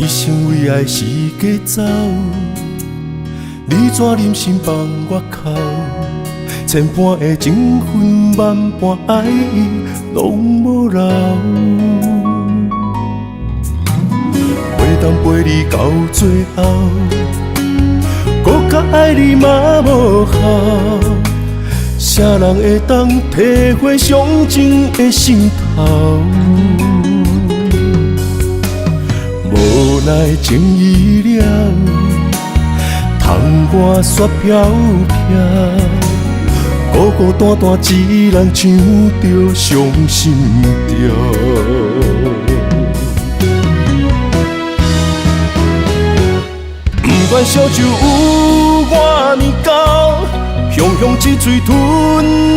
一生为爱是假走，你怎忍心放我哭？千般的情分，万般爱意，拢无留。袂当陪你到最后，搁较爱你嘛无效。啥人会当体会伤情的心头？无奈情已了，窗外雪飘飘，孤孤单单一人唱着伤心调。不管烧酒有偌尼高，雄雄一嘴吞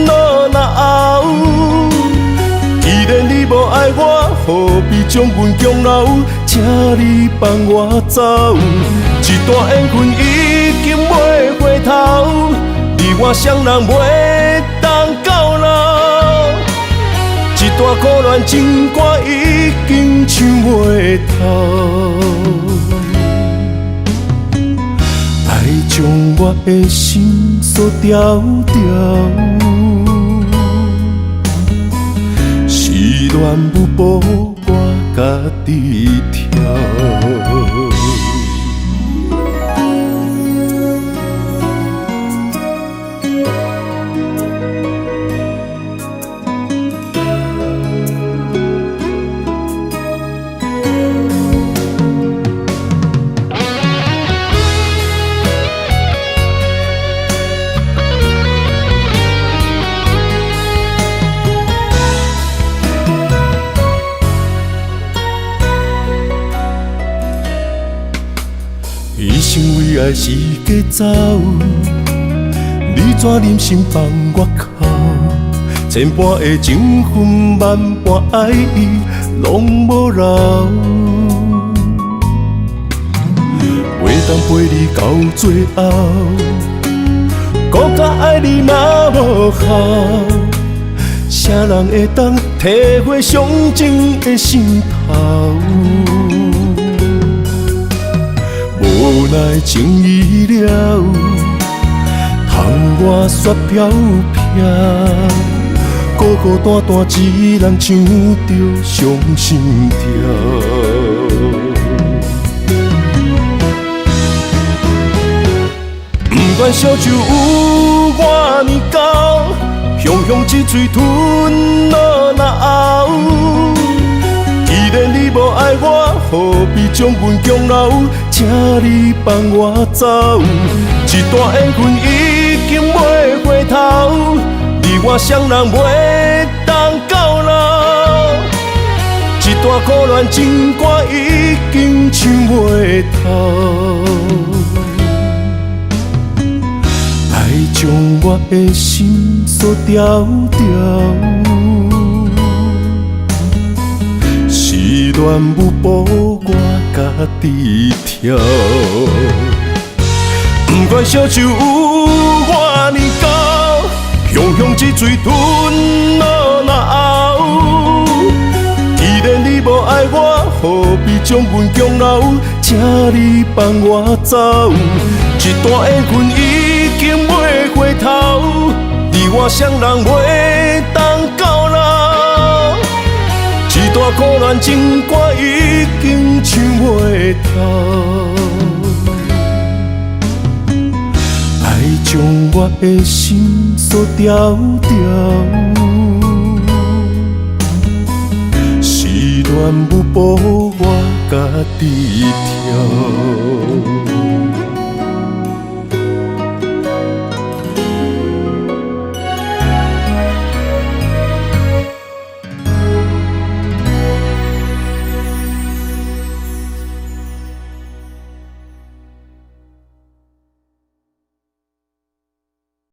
落那喉。既然你无爱我，何必将阮强留？请你放我走，一段缘分已经袂回头，你我双人袂当到老。一段苦恋情歌已经唱袂透。爱将我的心锁牢牢，是恋有步我家己跳。一生为爱是假走，你怎忍心放我哭？千般的情分，万般爱意，拢无留。袂当陪你到最后，搁较爱你嘛无效。啥人会当体会伤情的心头？无奈情已了，窗外雪飘飘，孤孤单单一人唱着伤心调。不管烧酒有偌尼高，雄雄一嘴吞落那喉。既然你无爱我，何必将阮强留？请你放我走，一段缘分已经袂回头，你我双人袂当到老。一段苦恋情歌已经唱袂透，爱将我的心锁牢牢。是恋有步我家己跳，不管烧酒有偌尼高，雄雄一嘴吞落那喉。既然你无爱我，何必将阮强留？请你放我走，一段缘分已经袂回头，你我双人袂当到老。一段苦恋情歌已经唱袂透，爱将我的心锁牢牢，是恋有步我家己跳。